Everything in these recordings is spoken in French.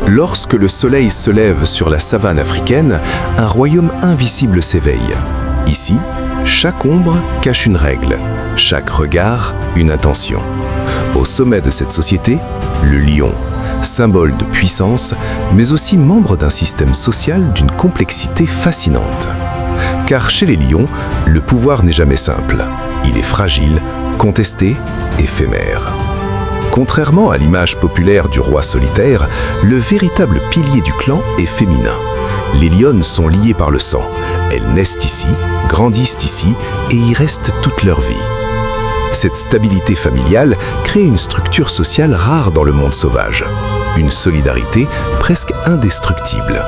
Lorsque le soleil se lève sur la savane africaine, un royaume invisible s'éveille. Ici, chaque ombre cache une règle, chaque regard une intention. Au sommet de cette société, le lion, symbole de puissance, mais aussi membre d'un système social d'une complexité fascinante. Car chez les lions, le pouvoir n'est jamais simple. Il est fragile, contesté, éphémère. Contrairement à l'image populaire du roi solitaire, le véritable pilier du clan est féminin. Les lionnes sont liées par le sang. Elles naissent ici, grandissent ici et y restent toute leur vie. Cette stabilité familiale crée une structure sociale rare dans le monde sauvage. Une solidarité presque indestructible.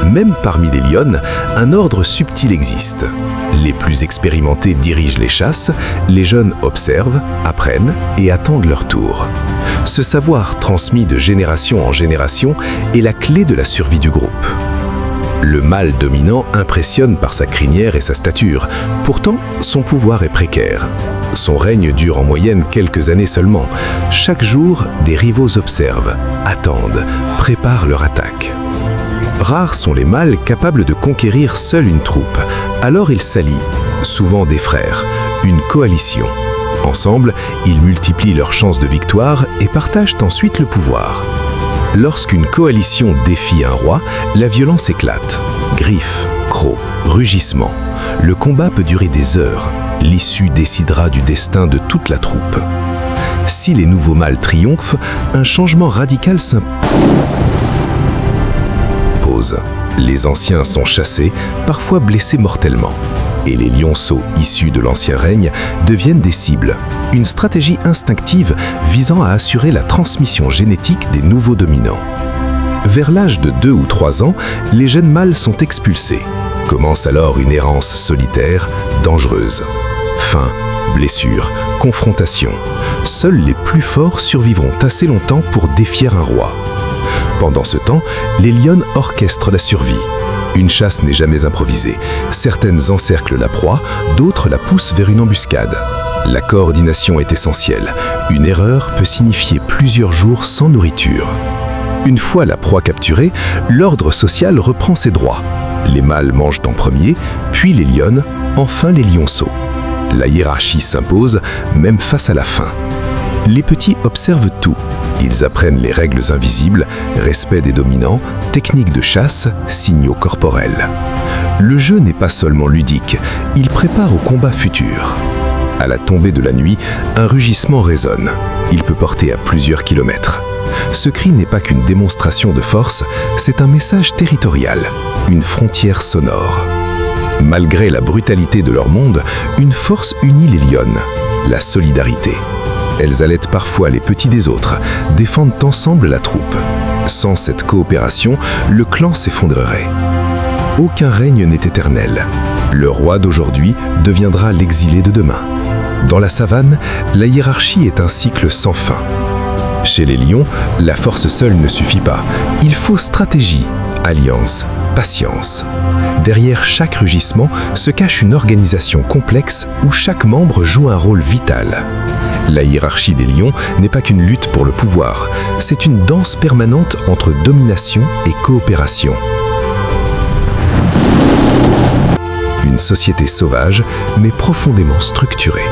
Même parmi les lionnes, un ordre subtil existe. Les plus expérimentés dirigent les chasses, les jeunes observent, apprennent et attendent leur tour. Ce savoir transmis de génération en génération est la clé de la survie du groupe. Le mâle dominant impressionne par sa crinière et sa stature. Pourtant, son pouvoir est précaire. Son règne dure en moyenne quelques années seulement. Chaque jour, des rivaux observent, attendent, préparent leur attaque. Rares sont les mâles capables de conquérir seuls une troupe. Alors ils s'allient, souvent des frères, une coalition. Ensemble, ils multiplient leurs chances de victoire et partagent ensuite le pouvoir. Lorsqu'une coalition défie un roi, la violence éclate. Griffes, crocs, rugissements. Le combat peut durer des heures. L'issue décidera du destin de toute la troupe. Si les nouveaux mâles triomphent, un changement radical s'impose. Les anciens sont chassés, parfois blessés mortellement. Et les lionceaux issus de l'ancien règne deviennent des cibles. Une stratégie instinctive visant à assurer la transmission génétique des nouveaux dominants. Vers l'âge de 2 ou 3 ans, les jeunes mâles sont expulsés. Commence alors une errance solitaire, dangereuse. Faim, blessures, confrontation. Seuls les plus forts survivront assez longtemps pour défier un roi. Pendant ce temps, les lionnes orchestrent la survie. Une chasse n'est jamais improvisée. Certaines encerclent la proie, d'autres la poussent vers une embuscade. La coordination est essentielle. Une erreur peut signifier plusieurs jours sans nourriture. Une fois la proie capturée, l'ordre social reprend ses droits. Les mâles mangent en premier, puis les lionnes, enfin les lionceaux. La hiérarchie s'impose, même face à la faim. Les petits observent tout. Ils apprennent les règles invisibles, respect des dominants, techniques de chasse, signaux corporels. Le jeu n'est pas seulement ludique, il prépare au combat futur. À la tombée de la nuit, un rugissement résonne. Il peut porter à plusieurs kilomètres. Ce cri n'est pas qu'une démonstration de force, c'est un message territorial, une frontière sonore. Malgré la brutalité de leur monde, une force unit les lionnes, la solidarité. Elles allaitent parfois les petits des autres, défendent ensemble la troupe. Sans cette coopération, le clan s'effondrerait. Aucun règne n'est éternel. Le roi d'aujourd'hui deviendra l'exilé de demain. Dans la savane, la hiérarchie est un cycle sans fin. Chez les lions, la force seule ne suffit pas. Il faut stratégie, alliance, patience. Derrière chaque rugissement se cache une organisation complexe où chaque membre joue un rôle vital. La hiérarchie des lions n'est pas qu'une lutte pour le pouvoir, c'est une danse permanente entre domination et coopération. Une société sauvage, mais profondément structurée.